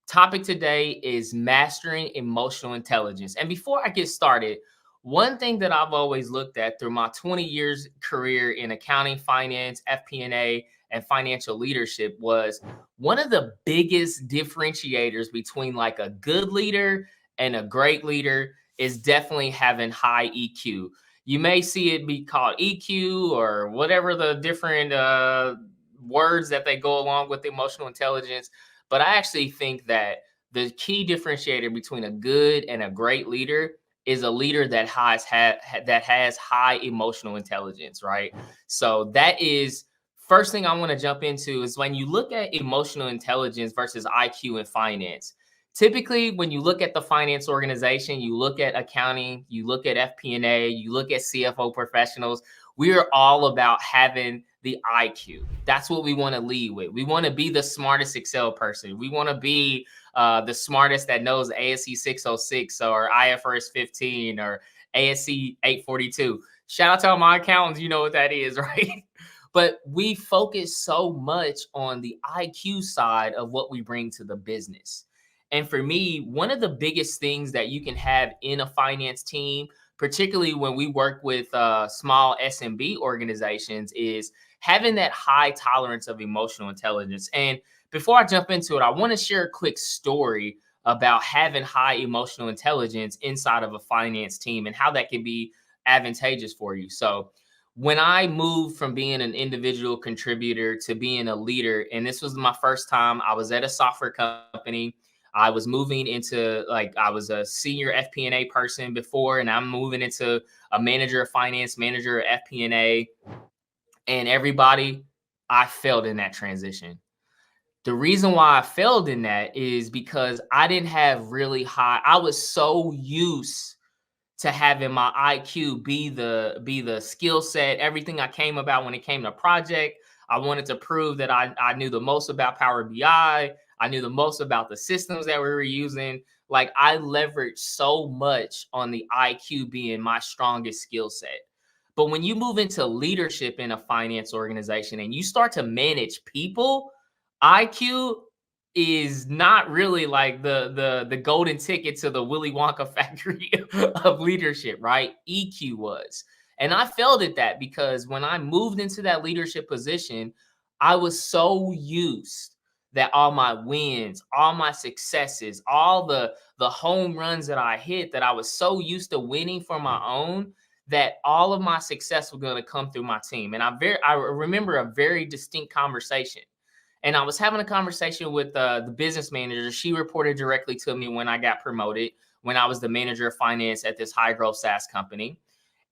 Topic today is mastering emotional intelligence. And before I get started, one thing that I've always looked at through my 20 years career in accounting, finance, FP&A, and financial leadership was one of the biggest differentiators between like a good leader and a great leader is definitely having high EQ. You may see it be called EQ or whatever the different words that they go along with emotional intelligence, but I actually think that the key differentiator between a good and a great leader is a leader that has high emotional intelligence, right? So that is first thing I want to jump into is when you look at emotional intelligence versus IQ in finance. Typically, when you look at the finance organization, you look at accounting, you look at FP&A, you look at CFO professionals, we are all about having the IQ. That's what we want to lead with. We want to be the smartest Excel person. We want to be the smartest that knows ASC 606 or IFRS 15 or ASC 842. Shout out to all my accountants. You know what that is, right? But we focus so much on the IQ side of what we bring to the business. And for me, one of the biggest things that you can have in a finance team, particularly when we work with small SMB organizations, is having that high tolerance of emotional intelligence. And before I jump into it, I want to share a quick story about having high emotional intelligence inside of a finance team and how that can be advantageous for you. So, when I moved from being an individual contributor to being a leader, and this was my first time, I was at a software company. I was moving into I was a senior FP&A person before, and I'm moving into a manager of finance, manager of FP&A, and everybody, I failed in that transition. The reason why I failed in that is because I didn't have really high, I was so used to having my IQ be the skill set, everything I came about when it came to project. I wanted to prove that I knew the most about Power BI. I knew the most about the systems that we were using. Like I leveraged so much on the IQ being my strongest skill set. But when you move into leadership in a finance organization and you start to manage people, IQ is not really like the golden ticket to the Willy Wonka factory of leadership, right? EQ was. And I failed at that because when I moved into that leadership position, I was so used that all my wins, all my successes, all the home runs that I hit, that I was so used to winning for my own that all of my success was going to come through my team. And I remember a very distinct conversation. And I was having a conversation with the business manager. She reported directly to me when I got promoted, when I was the manager of finance at this high growth SaaS company.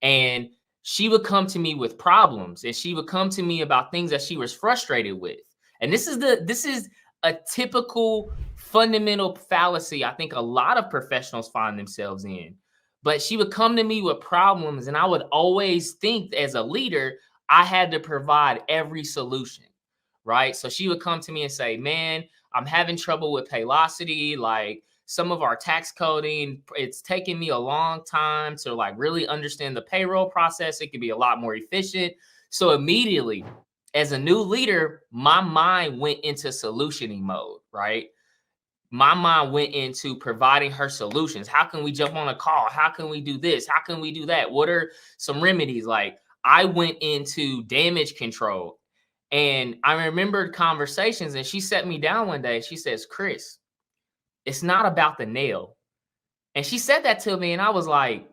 And she would come to me with problems, and she would come to me about things that she was frustrated with. And this is a typical fundamental fallacy I think a lot of professionals find themselves in. But she would come to me with problems, and I would always think as a leader, I had to provide every solution, right? So she would come to me and say, man, I'm having trouble with Paylocity. Like some of our tax coding, it's taking me a long time to like really understand the payroll process. It could be a lot more efficient. So immediately, as a new leader, my mind went into solutioning mode, right? My mind went into providing her solutions. How can we jump on a call? How can we do this? How can we do that? What are some remedies? Like I went into damage control. And I remembered conversations, and she sat me down one day. She says, Chris, it's not about the nail. And she said that to me, and I was like,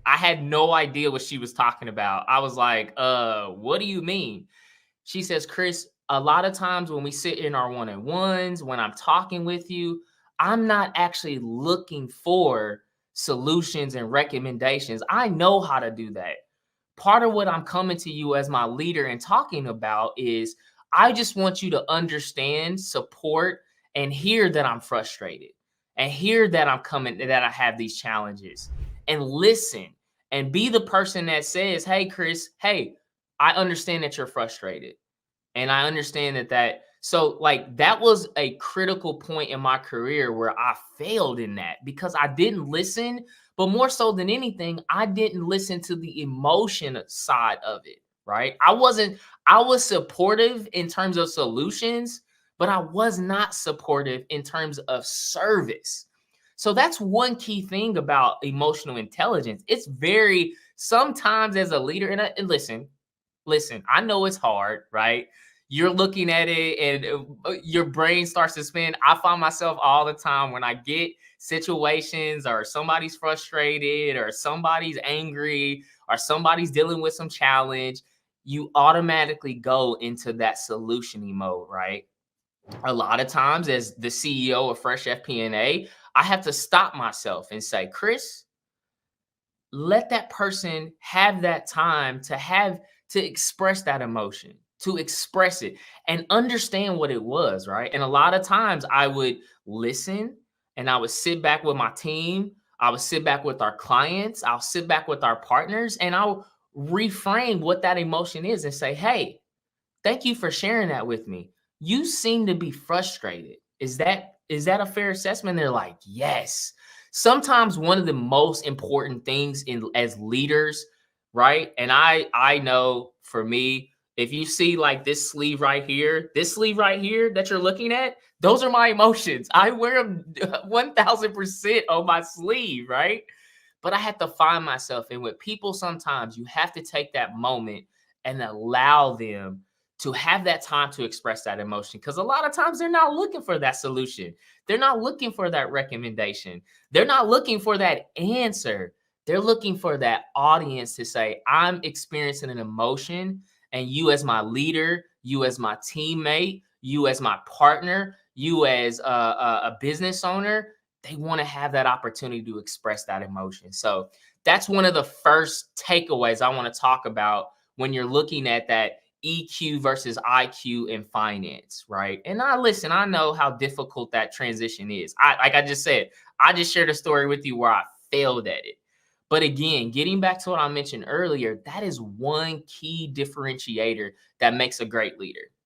I had no idea what she was talking about. I was like, what do you mean? She says, Chris, a lot of times when we sit in our one-on-ones, when I'm talking with you, I'm not actually looking for solutions and recommendations. I know how to do that. Part of what I'm coming to you as my leader and talking about is I just want you to understand, support, and hear that I'm frustrated and hear that I'm coming, that I have these challenges, and listen and be the person that says, hey, Chris, hey, I understand that you're frustrated. And I understand so like that was a critical point in my career where I failed in that because I didn't listen, but more so than anything, I didn't listen to the emotion side of it, right? I was supportive in terms of solutions, but I was not supportive in terms of service. So that's one key thing about emotional intelligence. It's very sometimes as a leader, and listen, I know it's hard, right? You're looking at it and your brain starts to spin. I find myself all the time when I get situations or somebody's frustrated or somebody's angry or somebody's dealing with some challenge, you automatically go into that solutioning mode, right? A lot of times as the CEO of Fresh FP&A, I have to stop myself and say, Chris, let that person have that time to express that emotion, to express it and understand what it was, right? And a lot of times I would listen and I would sit back with my team, I would sit back with our clients, I'll sit back with our partners, and I'll reframe what that emotion is and say, hey, thank you for sharing that with me. You seem to be frustrated. Is that a fair assessment? They're like, yes. Sometimes one of the most important things in as leaders, right? And I know for me, if you see like this sleeve right here that you're looking at, those are my emotions. I wear them 1000% on my sleeve, right? But I have to find myself. And with people, sometimes you have to take that moment and allow them to have that time to express that emotion. Because a lot of times they're not looking for that solution. They're not looking for that recommendation. They're not looking for that answer. They're looking for that audience to say, I'm experiencing an emotion, and you, as my leader, you, as my teammate, you, as my partner, you, as a business owner, they want to have that opportunity to express that emotion. So that's one of the first takeaways I want to talk about when you're looking at that EQ versus IQ in finance, right? And I know how difficult that transition is. Like I just said, I just shared a story with you where I failed at it. But again, getting back to what I mentioned earlier, that is one key differentiator that makes a great leader.